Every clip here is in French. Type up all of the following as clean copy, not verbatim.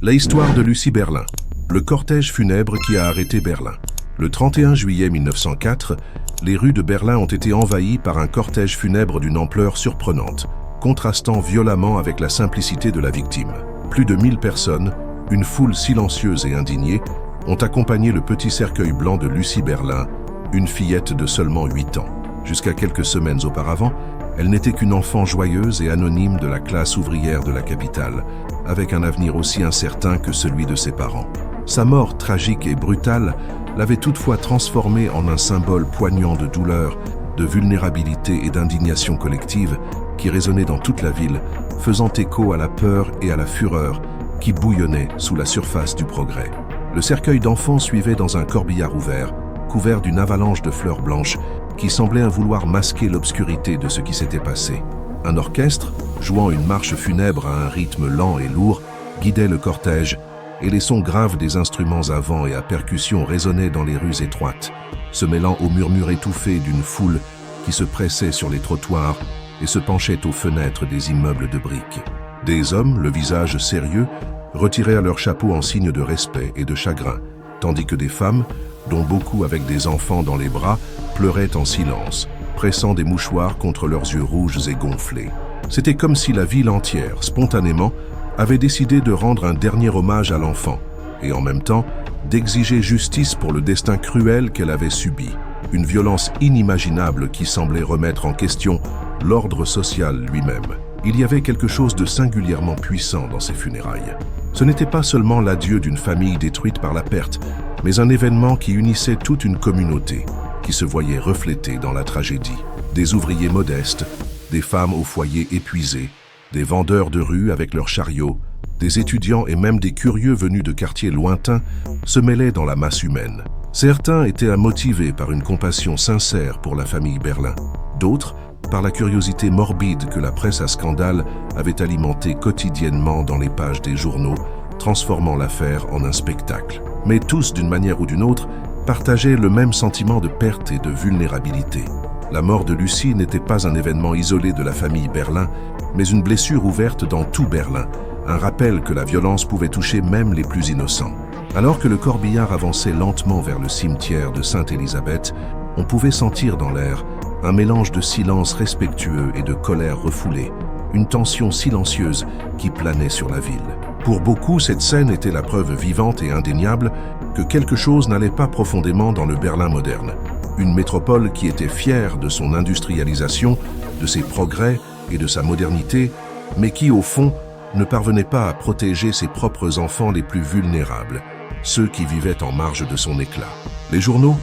La histoire de Lucie Berlin, le cortège funèbre qui a arrêté Berlin. Le 31 juillet 1904, les rues de Berlin ont été envahies par un cortège funèbre d'une ampleur surprenante, contrastant violemment avec la simplicité de la victime. Plus de 1000 personnes, une foule silencieuse et indignée, ont accompagné le petit cercueil blanc de Lucie Berlin, une fillette de seulement 8 ans. Jusqu'à quelques semaines auparavant, elle n'était qu'une enfant joyeuse et anonyme de la classe ouvrière de la capitale, avec un avenir aussi incertain que celui de ses parents. Sa mort tragique et brutale l'avait toutefois transformée en un symbole poignant de douleur, de vulnérabilité et d'indignation collective qui résonnait dans toute la ville, faisant écho à la peur et à la fureur qui bouillonnaient sous la surface du progrès. Le cercueil d'enfant suivait dans un corbillard ouvert, couvert d'une avalanche de fleurs blanches qui semblait vouloir masquer l'obscurité de ce qui s'était passé. Un orchestre, jouant une marche funèbre à un rythme lent et lourd, guidait le cortège, et les sons graves des instruments à vent et à percussion résonnaient dans les rues étroites, se mêlant au murmure étouffé d'une foule qui se pressait sur les trottoirs et se penchait aux fenêtres des immeubles de briques. Des hommes, le visage sérieux, retirèrent leurs chapeaux en signe de respect et de chagrin, tandis que des femmes, dont beaucoup avec des enfants dans les bras, pleuraient en silence, pressant des mouchoirs contre leurs yeux rouges et gonflés. C'était comme si la ville entière, spontanément, avait décidé de rendre un dernier hommage à l'enfant, et en même temps, d'exiger justice pour le destin cruel qu'elle avait subi. Une violence inimaginable qui semblait remettre en question l'ordre social lui-même. Il y avait quelque chose de singulièrement puissant dans ces funérailles. Ce n'était pas seulement l'adieu d'une famille détruite par la perte, mais un événement qui unissait toute une communauté, qui se voyait reflétée dans la tragédie. Des ouvriers modestes, des femmes au foyer épuisées, des vendeurs de rue avec leurs chariots, des étudiants et même des curieux venus de quartiers lointains se mêlaient dans la masse humaine. Certains étaient motivés par une compassion sincère pour la famille Berlin, d'autres par la curiosité morbide que la presse à scandale avait alimentée quotidiennement dans les pages des journaux, transformant l'affaire en un spectacle. Mais tous, d'une manière ou d'une autre, partageaient le même sentiment de perte et de vulnérabilité. La mort de Lucie n'était pas un événement isolé de la famille Berlin, mais une blessure ouverte dans tout Berlin, un rappel que la violence pouvait toucher même les plus innocents. Alors que le corbillard avançait lentement vers le cimetière de Sainte-Élisabeth, on pouvait sentir dans l'air un mélange de silence respectueux et de colère refoulée, une tension silencieuse qui planait sur la ville. Pour beaucoup, cette scène était la preuve vivante et indéniable que quelque chose n'allait pas profondément dans le Berlin moderne. Une métropole qui était fière de son industrialisation, de ses progrès et de sa modernité, mais qui, au fond, ne parvenait pas à protéger ses propres enfants les plus vulnérables, ceux qui vivaient en marge de son éclat. Les journaux,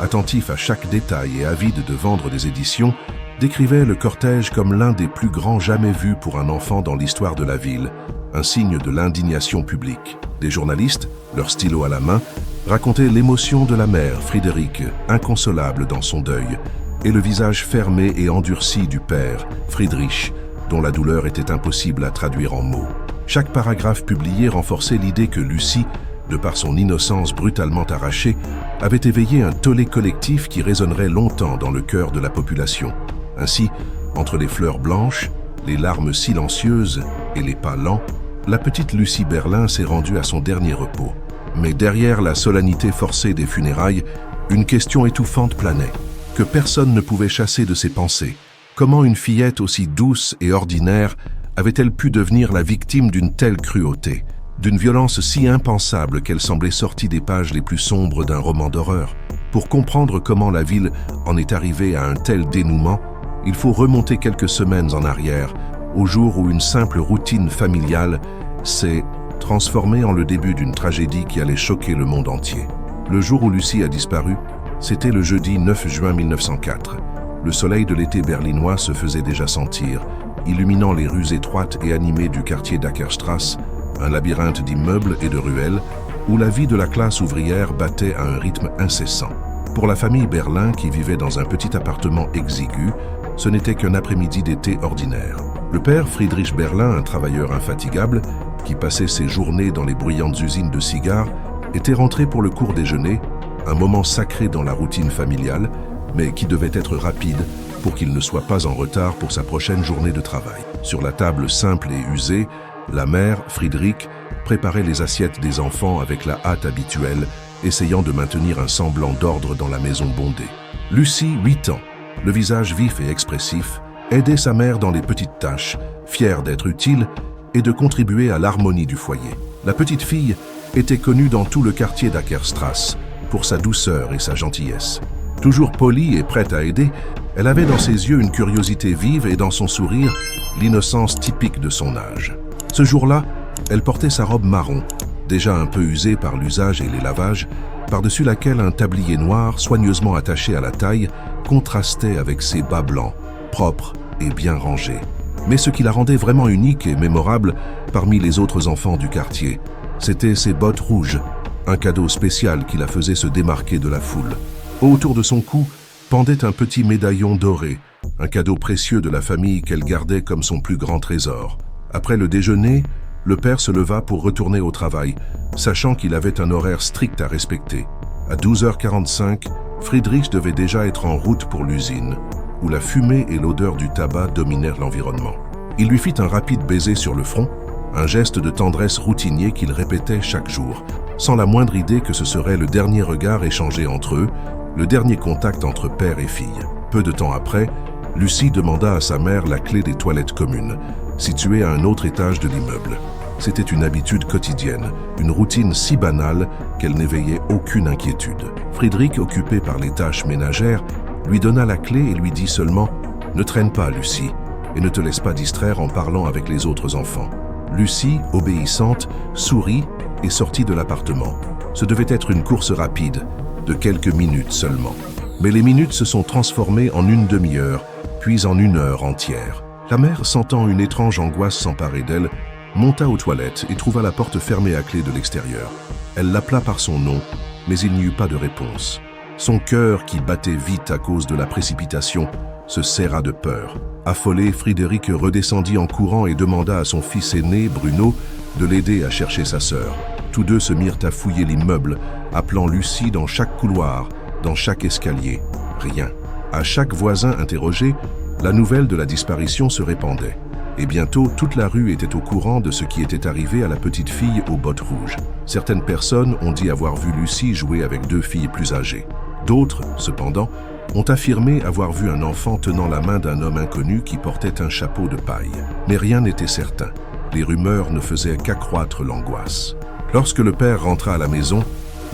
attentifs à chaque détail et avides de vendre des éditions, décrivaient le cortège comme l'un des plus grands jamais vus pour un enfant dans l'histoire de la ville, un signe de l'indignation publique. Des journalistes, leur stylo à la main, racontaient l'émotion de la mère, Friedrich, inconsolable dans son deuil, et le visage fermé et endurci du père, Friedrich, dont la douleur était impossible à traduire en mots. Chaque paragraphe publié renforçait l'idée que Lucie, de par son innocence brutalement arrachée, avait éveillé un tollé collectif qui résonnerait longtemps dans le cœur de la population. Ainsi, entre les fleurs blanches, les larmes silencieuses et les pas lents, la petite Lucie Berlin s'est rendue à son dernier repos. Mais derrière la solennité forcée des funérailles, une question étouffante planait, que personne ne pouvait chasser de ses pensées. Comment une fillette aussi douce et ordinaire avait-elle pu devenir la victime d'une telle cruauté, d'une violence si impensable qu'elle semblait sortie des pages les plus sombres d'un roman d'horreur? Pour comprendre comment la ville en est arrivée à un tel dénouement, il faut remonter quelques semaines en arrière, au jour où une simple routine familiale s'est transformée en le début d'une tragédie qui allait choquer le monde entier. Le jour où Lucie a disparu, c'était le jeudi 9 juin 1904. Le soleil de l'été berlinois se faisait déjà sentir, illuminant les rues étroites et animées du quartier d'Ackerstrasse, un labyrinthe d'immeubles et de ruelles où la vie de la classe ouvrière battait à un rythme incessant. Pour la famille Berlin, qui vivait dans un petit appartement exigu, ce n'était qu'un après-midi d'été ordinaire. Le père Friedrich Berlin, un travailleur infatigable, qui passait ses journées dans les bruyantes usines de cigares, était rentré pour le court déjeuner, un moment sacré dans la routine familiale, mais qui devait être rapide pour qu'il ne soit pas en retard pour sa prochaine journée de travail. Sur la table simple et usée, La mère, Friedrich, préparait les assiettes des enfants avec la hâte habituelle, essayant de maintenir un semblant d'ordre dans la maison bondée. Lucie, 8 ans, le visage vif et expressif, aidait sa mère dans les petites tâches, fière d'être utile et de contribuer à l'harmonie du foyer. La petite fille était connue dans tout le quartier d'Ackerstrasse pour sa douceur et sa gentillesse. Toujours polie et prête à aider, elle avait dans ses yeux une curiosité vive et dans son sourire l'innocence typique de son âge. Ce jour-là, elle portait sa robe marron, déjà un peu usée par l'usage et les lavages, par-dessus laquelle un tablier noir soigneusement attaché à la taille contrastait avec ses bas blancs, propres et bien rangés. Mais ce qui la rendait vraiment unique et mémorable parmi les autres enfants du quartier, c'était ses bottes rouges, un cadeau spécial qui la faisait se démarquer de la foule. Autour de son cou pendait un petit médaillon doré, un cadeau précieux de la famille qu'elle gardait comme son plus grand trésor. Après le déjeuner, le père se leva pour retourner au travail, sachant qu'il avait un horaire strict à respecter. À 12h45, Friedrich devait déjà être en route pour l'usine, où la fumée et l'odeur du tabac dominèrent l'environnement. Il lui fit un rapide baiser sur le front, un geste de tendresse routinier qu'il répétait chaque jour, sans la moindre idée que ce serait le dernier regard échangé entre eux, le dernier contact entre père et fille. Peu de temps après, Lucie demanda à sa mère la clé des toilettes communes, situées à un autre étage de l'immeuble. C'était une habitude quotidienne, une routine si banale qu'elle n'éveillait aucune inquiétude. Friedrich, occupé par les tâches ménagères, lui donna la clé et lui dit seulement « Ne traîne pas, Lucie, et ne te laisse pas distraire en parlant avec les autres enfants. » Lucie, obéissante, sourit et sortit de l'appartement. Ce devait être une course rapide, de quelques minutes seulement. Mais les minutes se sont transformées en une demi-heure, puis en une heure entière. La mère, sentant une étrange angoisse s'emparer d'elle, monta aux toilettes et trouva la porte fermée à clé de l'extérieur. Elle l'appela par son nom, mais il n'y eut pas de réponse. Son cœur, qui battait vite à cause de la précipitation, se serra de peur. Affolé, Friedrich redescendit en courant et demanda à son fils aîné, Bruno, de l'aider à chercher sa sœur. Tous deux se mirent à fouiller l'immeuble, appelant Lucie dans chaque couloir, dans chaque escalier. Rien. À chaque voisin interrogé, la nouvelle de la disparition se répandait. Et bientôt, toute la rue était au courant de ce qui était arrivé à la petite fille aux bottes rouges. Certaines personnes ont dit avoir vu Lucie jouer avec 2 filles plus âgées. D'autres, cependant, ont affirmé avoir vu un enfant tenant la main d'un homme inconnu qui portait un chapeau de paille. Mais rien n'était certain. Les rumeurs ne faisaient qu'accroître l'angoisse. Lorsque le père rentra à la maison,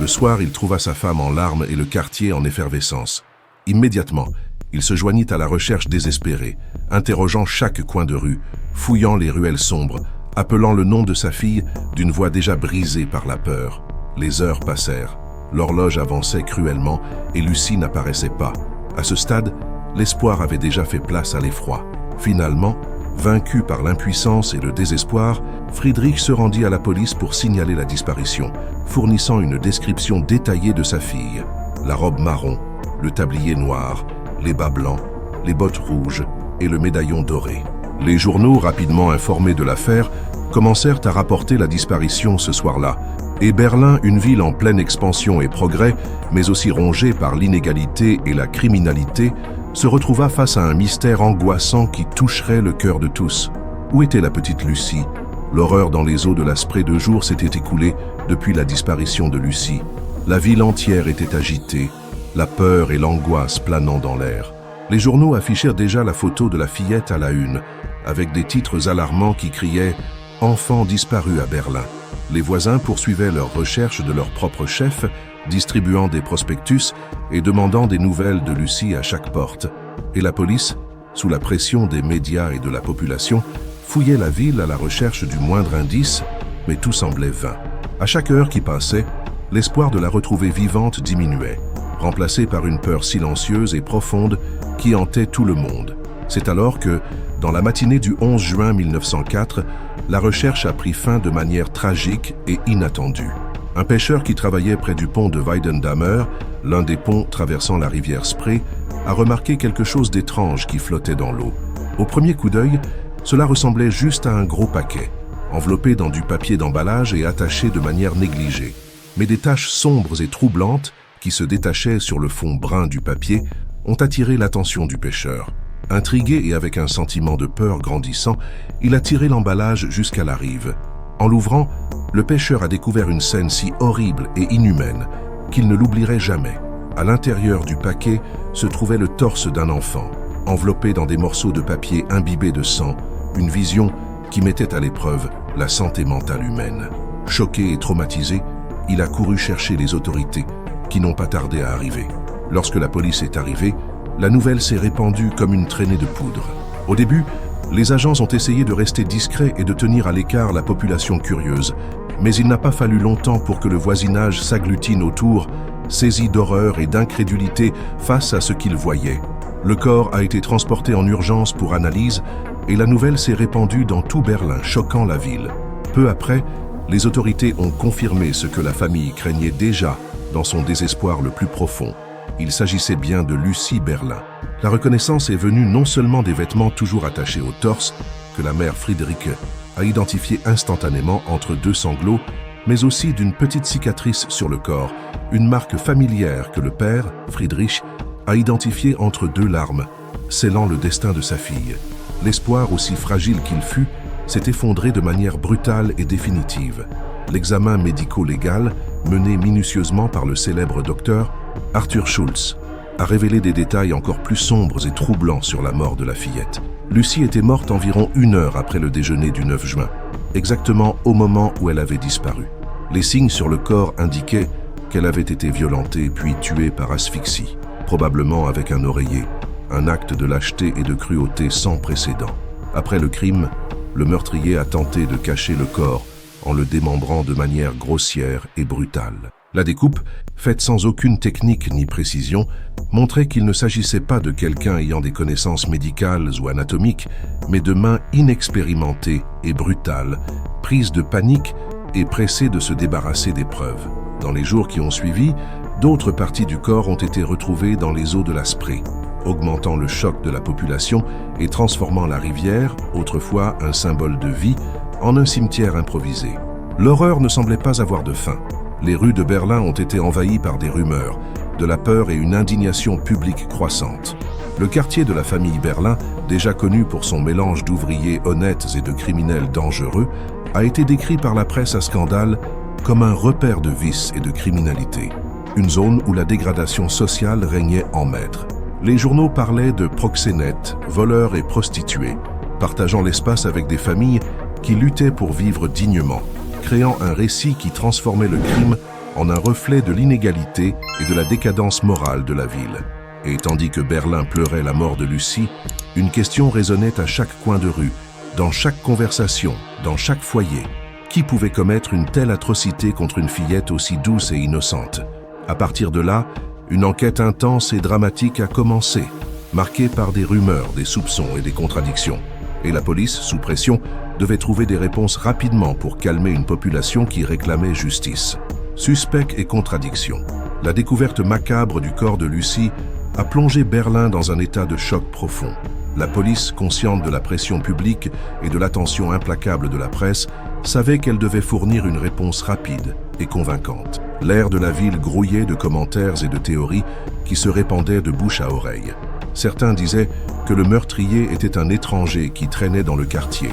le soir, il trouva sa femme en larmes et le quartier en effervescence. Immédiatement, il se joignit à la recherche désespérée, interrogeant chaque coin de rue, fouillant les ruelles sombres, appelant le nom de sa fille d'une voix déjà brisée par la peur. Les heures passèrent. L'horloge avançait cruellement et Lucie n'apparaissait pas. À ce stade, l'espoir avait déjà fait place à l'effroi. Finalement, vaincu par l'impuissance et le désespoir, Friedrich se rendit à la police pour signaler la disparition, fournissant une description détaillée de sa fille. La robe marron, le tablier noir, les bas blancs, les bottes rouges et le médaillon doré. Les journaux, rapidement informés de l'affaire, commencèrent à rapporter la disparition ce soir-là. Et Berlin, une ville en pleine expansion et progrès, mais aussi rongée par l'inégalité et la criminalité, se retrouva face à un mystère angoissant qui toucherait le cœur de tous. Où était la petite Lucie? L'horreur dans les eaux de la Spree de jour s'était écoulée depuis la disparition de Lucie. La ville entière était agitée, la peur et l'angoisse planant dans l'air. Les journaux affichèrent déjà la photo de la fillette à la une, avec des titres alarmants qui criaient « Enfant disparu à Berlin ». Les voisins poursuivaient leurs recherches de leur propre chef, distribuant des prospectus et demandant des nouvelles de Lucie à chaque porte. Et la police, sous la pression des médias et de la population, fouillait la ville à la recherche du moindre indice, mais tout semblait vain. À chaque heure qui passait, l'espoir de la retrouver vivante diminuait, remplacé par une peur silencieuse et profonde qui hantait tout le monde. C'est alors que, dans la matinée du 11 juin 1904, la recherche a pris fin de manière tragique et inattendue. Un pêcheur qui travaillait près du pont de Weidendammer, l'un des ponts traversant la rivière Spree, a remarqué quelque chose d'étrange qui flottait dans l'eau. Au premier coup d'œil, cela ressemblait juste à un gros paquet, enveloppé dans du papier d'emballage et attaché de manière négligée. Mais des taches sombres et troublantes, qui se détachaient sur le fond brun du papier, ont attiré l'attention du pêcheur. Intrigué et avec un sentiment de peur grandissant, il a tiré l'emballage jusqu'à la rive. En l'ouvrant, le pêcheur a découvert une scène si horrible et inhumaine qu'il ne l'oublierait jamais. À l'intérieur du paquet se trouvait le torse d'un enfant, enveloppé dans des morceaux de papier imbibés de sang, une vision qui mettait à l'épreuve la santé mentale humaine. Choqué et traumatisé, il a couru chercher les autorités, qui n'ont pas tardé à arriver. Lorsque la police est arrivée, la nouvelle s'est répandue comme une traînée de poudre. Au début, les agents ont essayé de rester discrets et de tenir à l'écart la population curieuse, mais il n'a pas fallu longtemps pour que le voisinage s'agglutine autour, saisi d'horreur et d'incrédulité face à ce qu'il voyait. Le corps a été transporté en urgence pour analyse et la nouvelle s'est répandue dans tout Berlin, choquant la ville. Peu après, les autorités ont confirmé ce que la famille craignait déjà dans son désespoir le plus profond. Il s'agissait bien de Lucie Berlin. La reconnaissance est venue non seulement des vêtements toujours attachés au torse, que la mère Friederike a identifié instantanément entre deux sanglots, mais aussi d'une petite cicatrice sur le corps, une marque familière que le père, Friedrich, a identifiée entre deux larmes, scellant le destin de sa fille. L'espoir, aussi fragile qu'il fut, s'est effondré de manière brutale et définitive. L'examen médico-légal, mené minutieusement par le célèbre docteur Arthur Schulz, a révélé des détails encore plus sombres et troublants sur la mort de la fillette. Lucie était morte environ 1 heure après le déjeuner du 9 juin, exactement au moment où elle avait disparu. Les signes sur le corps indiquaient qu'elle avait été violentée puis tuée par asphyxie, probablement avec un oreiller, un acte de lâcheté et de cruauté sans précédent. Après le crime, le meurtrier a tenté de cacher le corps en le démembrant de manière grossière et brutale. La découpe, faite sans aucune technique ni précision, montrait qu'il ne s'agissait pas de quelqu'un ayant des connaissances médicales ou anatomiques, mais de mains inexpérimentées et brutales, prises de panique et pressées de se débarrasser des preuves. Dans les jours qui ont suivi, d'autres parties du corps ont été retrouvées dans les eaux de la Spree, augmentant le choc de la population et transformant la rivière, autrefois un symbole de vie, en un cimetière improvisé. L'horreur ne semblait pas avoir de fin. Les rues de Berlin ont été envahies par des rumeurs, de la peur et une indignation publique croissante. Le quartier de la famille Berlin, déjà connu pour son mélange d'ouvriers honnêtes et de criminels dangereux, a été décrit par la presse à scandale comme un repère de vices et de criminalité. Une zone où la dégradation sociale régnait en maître. Les journaux parlaient de proxénètes, voleurs et prostituées, partageant l'espace avec des familles qui luttaient pour vivre dignement, créant un récit qui transformait le crime en un reflet de l'inégalité et de la décadence morale de la ville. Et tandis que Berlin pleurait la mort de Lucie, une question résonnait à chaque coin de rue, dans chaque conversation, dans chaque foyer. Qui pouvait commettre une telle atrocité contre une fillette aussi douce et innocente? À partir de là, une enquête intense et dramatique a commencé, marquée par des rumeurs, des soupçons et des contradictions. Et la police, sous pression, devait trouver des réponses rapidement pour calmer une population qui réclamait justice. Suspects et contradictions. La découverte macabre du corps de Lucie a plongé Berlin dans un état de choc profond. La police, consciente de la pression publique et de l'attention implacable de la presse, savait qu'elle devait fournir une réponse rapide et convaincante. L'air de la ville grouillait de commentaires et de théories qui se répandaient de bouche à oreille. Certains disaient que le meurtrier était un étranger qui traînait dans le quartier,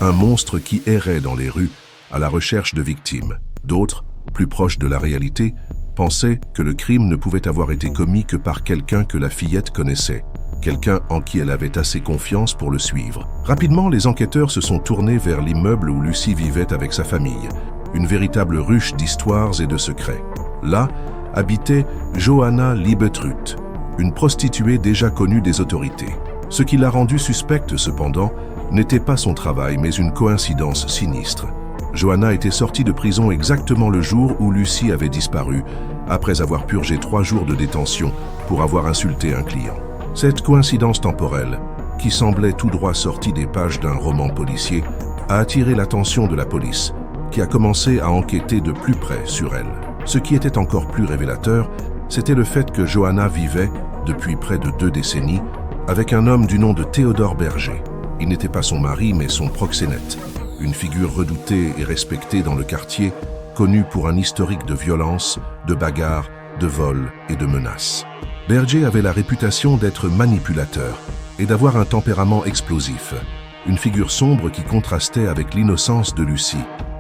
un monstre qui errait dans les rues à la recherche de victimes. D'autres, plus proches de la réalité, pensaient que le crime ne pouvait avoir été commis que par quelqu'un que la fillette connaissait, quelqu'un en qui elle avait assez confiance pour le suivre. Rapidement, les enquêteurs se sont tournés vers l'immeuble où Lucie vivait avec sa famille, une véritable ruche d'histoires et de secrets. Là, habitait Johanna Liebetrut, une prostituée déjà connue des autorités. Ce qui l'a rendue suspecte, cependant, n'était pas son travail, mais une coïncidence sinistre. Johanna était sortie de prison exactement le jour où Lucie avait disparu, après avoir purgé 3 jours de détention pour avoir insulté un client. Cette coïncidence temporelle, qui semblait tout droit sortie des pages d'un roman policier, a attiré l'attention de la police, qui a commencé à enquêter de plus près sur elle. Ce qui était encore plus révélateur, c'était le fait que Johanna vivait, depuis près de 2 décennies, avec un homme du nom de Théodore Berger. Il n'était pas son mari, mais son proxénète, une figure redoutée et respectée dans le quartier, connue pour un historique de violence, de bagarres, de vols et de menaces. Berger avait la réputation d'être manipulateur et d'avoir un tempérament explosif. Une figure sombre qui contrastait avec l'innocence de Lucie.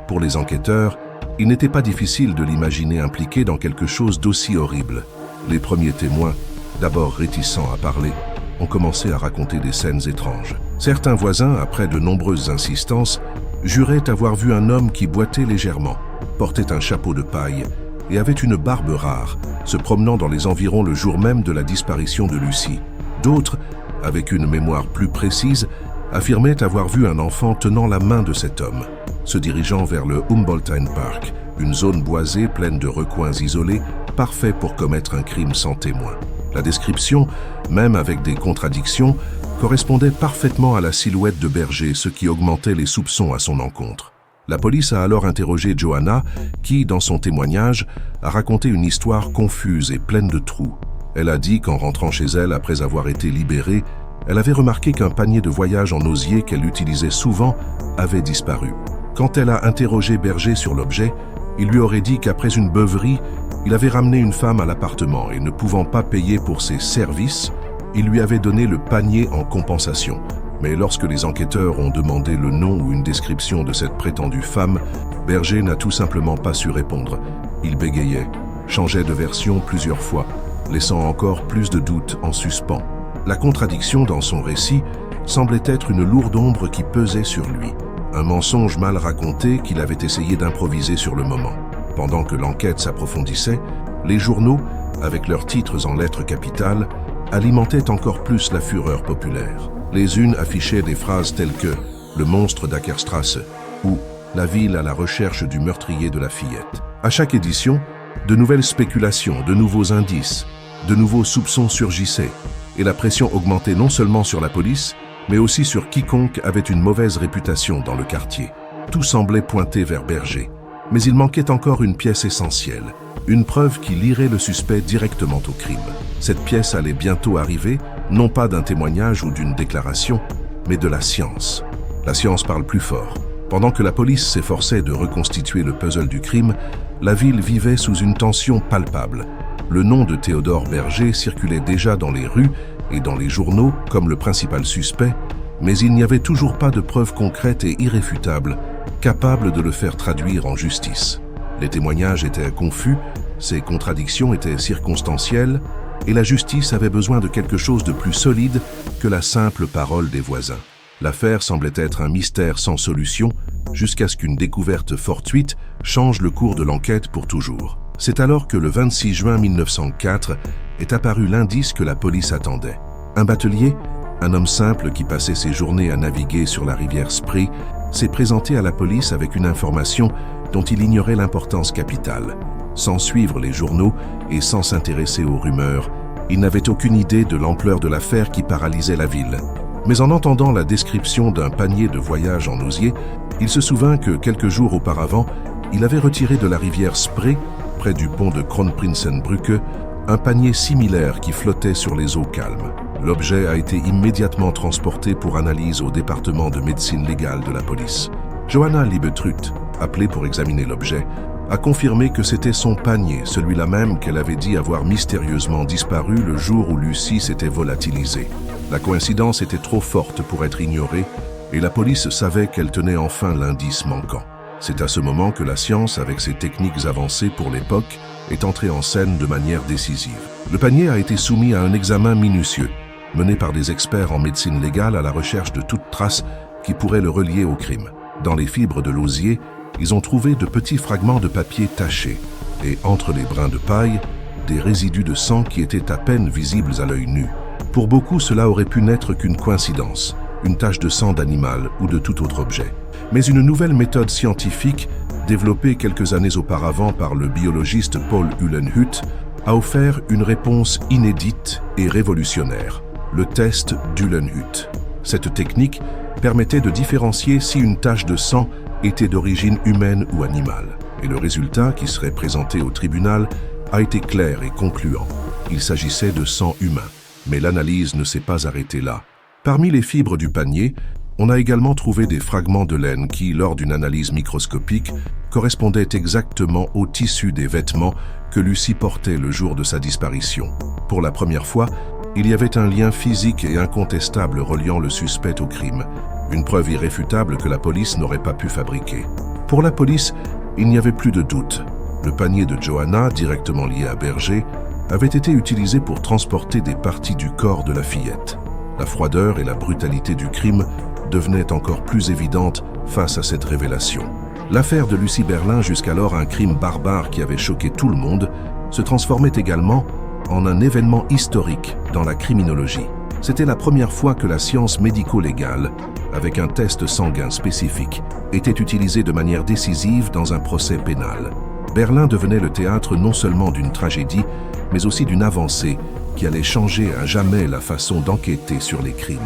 Pour les enquêteurs, il n'était pas difficile de l'imaginer impliqué dans quelque chose d'aussi horrible. Les premiers témoins, d'abord réticents à parler, ont commencé à raconter des scènes étranges. Certains voisins, après de nombreuses insistances, juraient avoir vu un homme qui boitait légèrement, portait un chapeau de paille et avait une barbe rare, se promenant dans les environs le jour même de la disparition de Lucie. D'autres, avec une mémoire plus précise, affirmaient avoir vu un enfant tenant la main de cet homme, se dirigeant vers le Humboldtine Park, une zone boisée pleine de recoins isolés, parfait pour commettre un crime sans témoin. La description, même avec des contradictions, correspondait parfaitement à la silhouette de Berger, ce qui augmentait les soupçons à son encontre. La police a alors interrogé Johanna, qui, dans son témoignage, a raconté une histoire confuse et pleine de trous. Elle a dit qu'en rentrant chez elle après avoir été libérée, elle avait remarqué qu'un panier de voyage en osier qu'elle utilisait souvent avait disparu. Quand elle a interrogé Berger sur l'objet, il lui aurait dit qu'après une beuverie, il avait ramené une femme à l'appartement et ne pouvant pas payer pour ses services, il lui avait donné le panier en compensation. Mais lorsque les enquêteurs ont demandé le nom ou une description de cette prétendue femme, Berger n'a tout simplement pas su répondre. Il bégayait, changeait de version plusieurs fois, laissant encore plus de doutes en suspens. La contradiction dans son récit semblait être une lourde ombre qui pesait sur lui. Un mensonge mal raconté qu'il avait essayé d'improviser sur le moment. Pendant que l'enquête s'approfondissait, les journaux, avec leurs titres en lettres capitales, alimentaient encore plus la fureur populaire. Les unes affichaient des phrases telles que « Le monstre d'Ackerstrasse » ou « La ville à la recherche du meurtrier de la fillette ». À chaque édition, de nouvelles spéculations, de nouveaux indices, de nouveaux soupçons surgissaient, et la pression augmentait non seulement sur la police, mais aussi sur quiconque avait une mauvaise réputation dans le quartier. Tout semblait pointer vers Berger. Mais il manquait encore une pièce essentielle, une preuve qui lierait le suspect directement au crime. Cette pièce allait bientôt arriver, non pas d'un témoignage ou d'une déclaration, mais de la science. La science parle plus fort. Pendant que la police s'efforçait de reconstituer le puzzle du crime, la ville vivait sous une tension palpable. Le nom de Théodore Berger circulait déjà dans les rues et dans les journaux comme le principal suspect, mais il n'y avait toujours pas de preuves concrètes et irréfutables capables de le faire traduire en justice. Les témoignages étaient confus, ces contradictions étaient circonstancielles, et la justice avait besoin de quelque chose de plus solide que la simple parole des voisins. L'affaire semblait être un mystère sans solution, jusqu'à ce qu'une découverte fortuite change le cours de l'enquête pour toujours. C'est alors que le 26 juin 1904 est apparu l'indice que la police attendait. Un batelier, un homme simple qui passait ses journées à naviguer sur la rivière Spree, s'est présenté à la police avec une information dont il ignorait l'importance capitale. Sans suivre les journaux et sans s'intéresser aux rumeurs, il n'avait aucune idée de l'ampleur de l'affaire qui paralysait la ville. Mais en entendant la description d'un panier de voyage en osier, il se souvint que quelques jours auparavant, il avait retiré de la rivière Spree, près du pont de Kronprinsenbrücke, un panier similaire qui flottait sur les eaux calmes. L'objet a été immédiatement transporté pour analyse au département de médecine légale de la police. Johanna Liebetrut, appelée pour examiner l'objet, a confirmé que c'était son panier, celui-là même qu'elle avait dit avoir mystérieusement disparu le jour où Lucie s'était volatilisée. La coïncidence était trop forte pour être ignorée et la police savait qu'elle tenait enfin l'indice manquant. C'est à ce moment que la science, avec ses techniques avancées pour l'époque, est entrée en scène de manière décisive. Le panier a été soumis à un examen minutieux, mené par des experts en médecine légale à la recherche de toute trace qui pourrait le relier au crime. Dans les fibres de l'osier, ils ont trouvé de petits fragments de papier tachés et, entre les brins de paille, des résidus de sang qui étaient à peine visibles à l'œil nu. Pour beaucoup, cela aurait pu n'être qu'une coïncidence, une tache de sang d'animal ou de tout autre objet. Mais une nouvelle méthode scientifique, développée quelques années auparavant par le biologiste Paul Uhlenhuth, a offert une réponse inédite et révolutionnaire, le test d'Uhlenhuth. Cette technique permettait de différencier si une tache de sang était d'origine humaine ou animale. Et le résultat, qui serait présenté au tribunal, a été clair et concluant. Il s'agissait de sang humain. Mais l'analyse ne s'est pas arrêtée là. Parmi les fibres du panier, on a également trouvé des fragments de laine qui, lors d'une analyse microscopique, correspondaient exactement au tissu des vêtements que Lucie portait le jour de sa disparition. Pour la première fois, Il y avait un lien physique et incontestable reliant le suspect au crime, une preuve irréfutable que la police n'aurait pas pu fabriquer. Pour la police, il n'y avait plus de doute. Le panier de Johanna, directement lié à Berger, avait été utilisé pour transporter des parties du corps de la fillette. La froideur et la brutalité du crime devenaient encore plus évidentes face à cette révélation. L'affaire de Lucie Berlin, jusqu'alors un crime barbare qui avait choqué tout le monde, se transformait également en un événement historique dans la criminologie. C'était la première fois que la science médico-légale, avec un test sanguin spécifique, était utilisée de manière décisive dans un procès pénal. Berlin devenait le théâtre non seulement d'une tragédie, mais aussi d'une avancée qui allait changer à jamais la façon d'enquêter sur les crimes.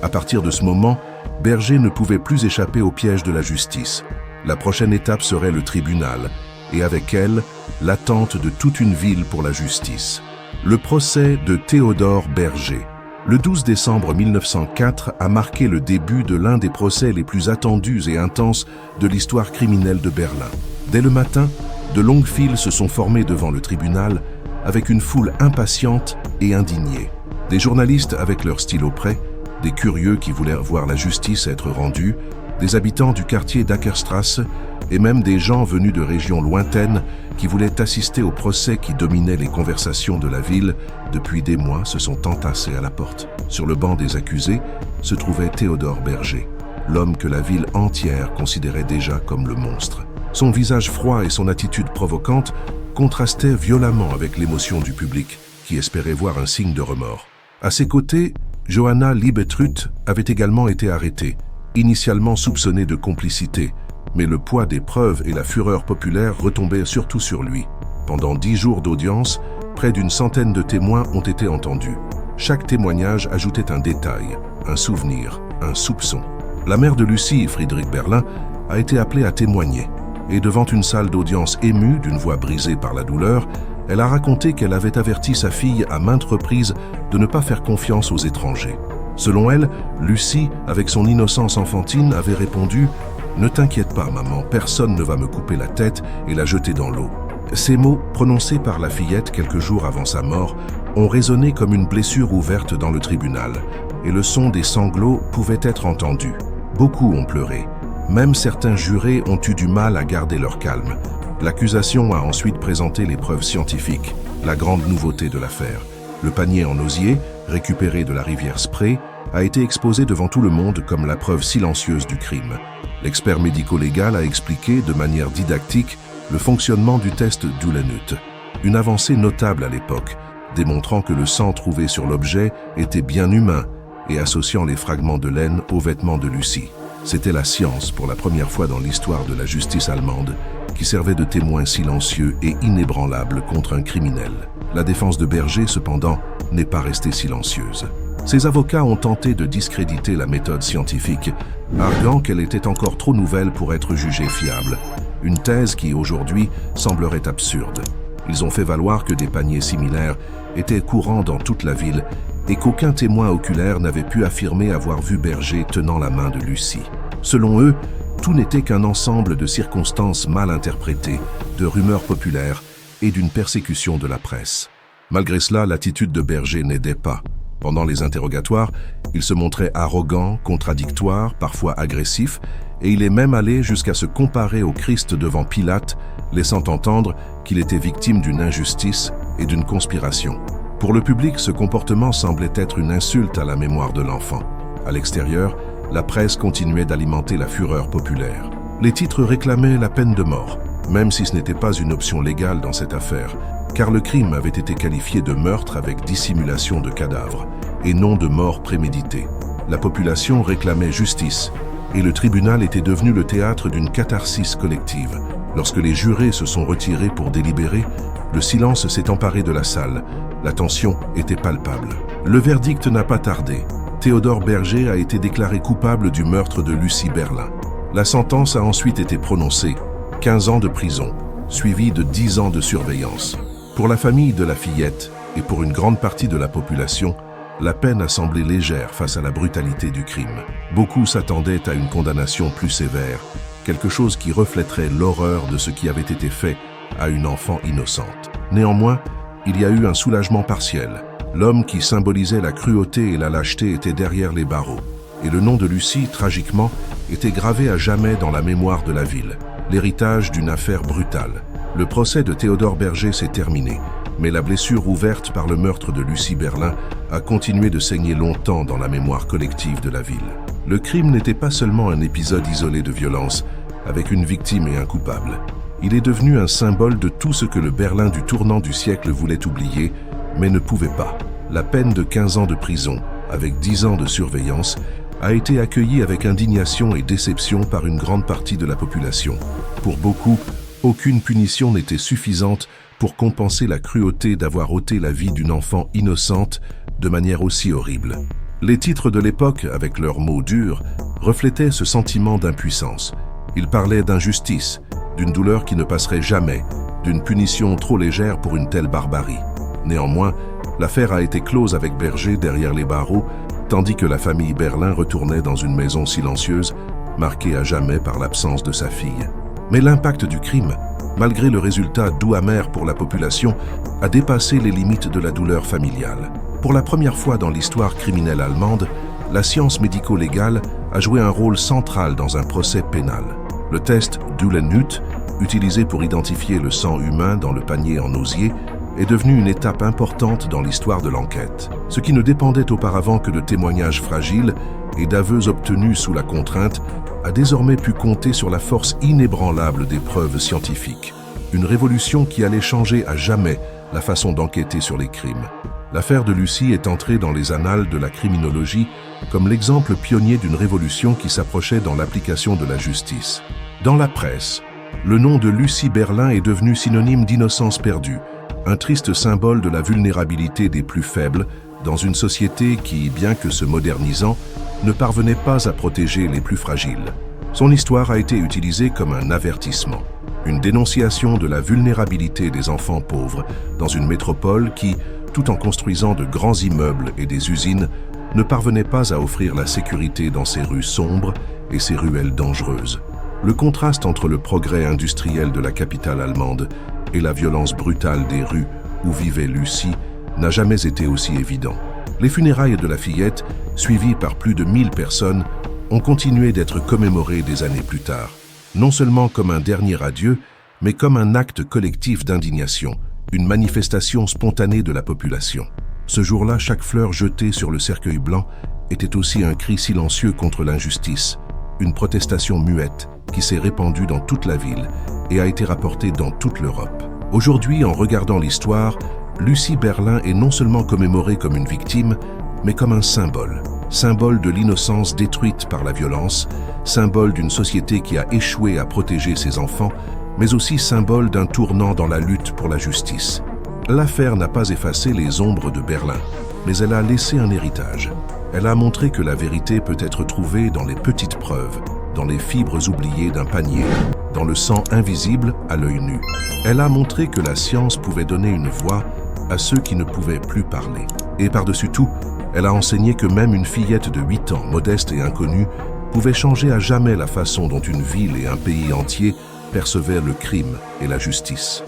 À partir de ce moment, Berger ne pouvait plus échapper au piège de la justice. La prochaine étape serait le tribunal, et avec elle, l'attente de toute une ville pour la justice. Le procès de Théodore Berger. Le 12 décembre 1904 a marqué le début de l'un des procès les plus attendus et intenses de l'histoire criminelle de Berlin. Dès le matin, de longues files se sont formées devant le tribunal avec une foule impatiente et indignée. Des journalistes avec leur stylo prêt, des curieux qui voulaient voir la justice être rendue, des habitants du quartier d'Ackerstrasse et même des gens venus de régions lointaines qui voulaient assister au procès qui dominait les conversations de la ville depuis des mois se sont entassés à la porte. Sur le banc des accusés se trouvait Théodore Berger, l'homme que la ville entière considérait déjà comme le monstre. Son visage froid et son attitude provocante contrastaient violemment avec l'émotion du public qui espérait voir un signe de remords. À ses côtés, Johanna Liebetrut avait également été arrêtée, initialement soupçonnée de complicité, mais le poids des preuves et la fureur populaire retombaient surtout sur lui. Pendant 10 jours d'audience, près d'une centaine de témoins ont été entendus. Chaque témoignage ajoutait un détail, un souvenir, un soupçon. La mère de Lucie, Friedrich Berlin, a été appelée à témoigner. Et devant une salle d'audience émue, d'une voix brisée par la douleur, elle a raconté qu'elle avait averti sa fille à maintes reprises de ne pas faire confiance aux étrangers. Selon elle, Lucie, avec son innocence enfantine, avait répondu « Ne t'inquiète pas, maman, personne ne va me couper la tête et la jeter dans l'eau ». Ces mots, prononcés par la fillette quelques jours avant sa mort, ont résonné comme une blessure ouverte dans le tribunal, et le son des sanglots pouvait être entendu. Beaucoup ont pleuré. Même certains jurés ont eu du mal à garder leur calme. L'accusation a ensuite présenté les preuves scientifiques, la grande nouveauté de l'affaire. Le panier en osier, récupéré de la rivière Spree, a été exposé devant tout le monde comme la preuve silencieuse du crime. L'expert médico-légal a expliqué de manière didactique le fonctionnement du test d'Ulenut, une avancée notable à l'époque, démontrant que le sang trouvé sur l'objet était bien humain et associant les fragments de laine aux vêtements de Lucie. C'était la science, pour la première fois dans l'histoire de la justice allemande, qui servait de témoin silencieux et inébranlable contre un criminel. La défense de Berger, cependant, n'est pas restée silencieuse. Ses avocats ont tenté de discréditer la méthode scientifique, arguant qu'elle était encore trop nouvelle pour être jugée fiable, une thèse qui, aujourd'hui, semblerait absurde. Ils ont fait valoir que des paniers similaires étaient courants dans toute la ville et qu'aucun témoin oculaire n'avait pu affirmer avoir vu Berger tenant la main de Lucie. Selon eux, tout n'était qu'un ensemble de circonstances mal interprétées, de rumeurs populaires et d'une persécution de la presse. Malgré cela, l'attitude de Berger n'aidait pas. Pendant les interrogatoires, il se montrait arrogant, contradictoire, parfois agressif, et il est même allé jusqu'à se comparer au Christ devant Pilate, laissant entendre qu'il était victime d'une injustice et d'une conspiration. Pour le public, ce comportement semblait être une insulte à la mémoire de l'enfant. À l'extérieur, la presse continuait d'alimenter la fureur populaire. Les titres réclamaient la peine de mort, même si ce n'était pas une option légale dans cette affaire, car le crime avait été qualifié de meurtre avec dissimulation de cadavres, et non de mort préméditée. La population réclamait justice, et le tribunal était devenu le théâtre d'une catharsis collective. Lorsque les jurés se sont retirés pour délibérer, le silence s'est emparé de la salle. La tension était palpable. Le verdict n'a pas tardé. Théodore Berger a été déclaré coupable du meurtre de Lucie Berlin. La sentence a ensuite été prononcée, 15 ans de prison, suivie de 10 ans de surveillance. Pour la famille de la fillette et pour une grande partie de la population, la peine a semblé légère face à la brutalité du crime. Beaucoup s'attendaient à une condamnation plus sévère, quelque chose qui reflèterait l'horreur de ce qui avait été fait à une enfant innocente. Néanmoins, il y a eu un soulagement partiel. L'homme qui symbolisait la cruauté et la lâcheté était derrière les barreaux. Et le nom de Lucie, tragiquement, était gravé à jamais dans la mémoire de la ville. L'héritage d'une affaire brutale. Le procès de Théodore Berger s'est terminé, mais la blessure ouverte par le meurtre de Lucie Berlin a continué de saigner longtemps dans la mémoire collective de la ville. Le crime n'était pas seulement un épisode isolé de violence, avec une victime et un coupable. Il est devenu un symbole de tout ce que le Berlin du tournant du siècle voulait oublier, mais ne pouvait pas. La peine de 15 ans de prison, avec 10 ans de surveillance, a été accueillie avec indignation et déception par une grande partie de la population. Pour beaucoup, aucune punition n'était suffisante pour compenser la cruauté d'avoir ôté la vie d'une enfant innocente de manière aussi horrible. Les titres de l'époque, avec leurs mots durs, reflétaient ce sentiment d'impuissance. Ils parlaient d'injustice, d'une douleur qui ne passerait jamais, d'une punition trop légère pour une telle barbarie. Néanmoins, l'affaire a été close avec Berger derrière les barreaux, tandis que la famille Berlin retournait dans une maison silencieuse, marquée à jamais par l'absence de sa fille. Mais l'impact du crime, malgré le résultat doux amer pour la population, a dépassé les limites de la douleur familiale. Pour la première fois dans l'histoire criminelle allemande, la science médico-légale a joué un rôle central dans un procès pénal. Le test d'Ulenhut, utilisé pour identifier le sang humain dans le panier en osier, est devenu une étape importante dans l'histoire de l'enquête. Ce qui ne dépendait auparavant que de témoignages fragiles et d'aveux obtenus sous la contrainte a désormais pu compter sur la force inébranlable des preuves scientifiques. Une révolution qui allait changer à jamais la façon d'enquêter sur les crimes. L'affaire de Lucie est entrée dans les annales de la criminologie comme l'exemple pionnier d'une révolution qui s'approchait dans l'application de la justice. Dans la presse, le nom de Lucie Berlin est devenu synonyme d'innocence perdue, un triste symbole de la vulnérabilité des plus faibles dans une société qui, bien que se modernisant, ne parvenait pas à protéger les plus fragiles. Son histoire a été utilisée comme un avertissement, une dénonciation de la vulnérabilité des enfants pauvres dans une métropole qui, tout en construisant de grands immeubles et des usines, ne parvenait pas à offrir la sécurité dans ses rues sombres et ses ruelles dangereuses. Le contraste entre le progrès industriel de la capitale allemande et la violence brutale des rues où vivait Lucie n'a jamais été aussi évident. Les funérailles de la fillette, suivies par plus de 1000 personnes, ont continué d'être commémorées des années plus tard, non seulement comme un dernier adieu, mais comme un acte collectif d'indignation, une manifestation spontanée de la population. Ce jour-là, chaque fleur jetée sur le cercueil blanc était aussi un cri silencieux contre l'injustice, une protestation muette qui s'est répandue dans toute la ville et a été rapportée dans toute l'Europe. Aujourd'hui, en regardant l'histoire, Lucie Berlin est non seulement commémorée comme une victime, mais comme un symbole. Symbole de l'innocence détruite par la violence, symbole d'une société qui a échoué à protéger ses enfants, mais aussi symbole d'un tournant dans la lutte pour la justice. L'affaire n'a pas effacé les ombres de Berlin, mais elle a laissé un héritage. Elle a montré que la vérité peut être trouvée dans les petites preuves, dans les fibres oubliées d'un panier, dans le sang invisible à l'œil nu. Elle a montré que la science pouvait donner une voix à ceux qui ne pouvaient plus parler. Et par-dessus tout, elle a enseigné que même une fillette de 8 ans, modeste et inconnue, pouvait changer à jamais la façon dont une ville et un pays entier percevaient le crime et la justice.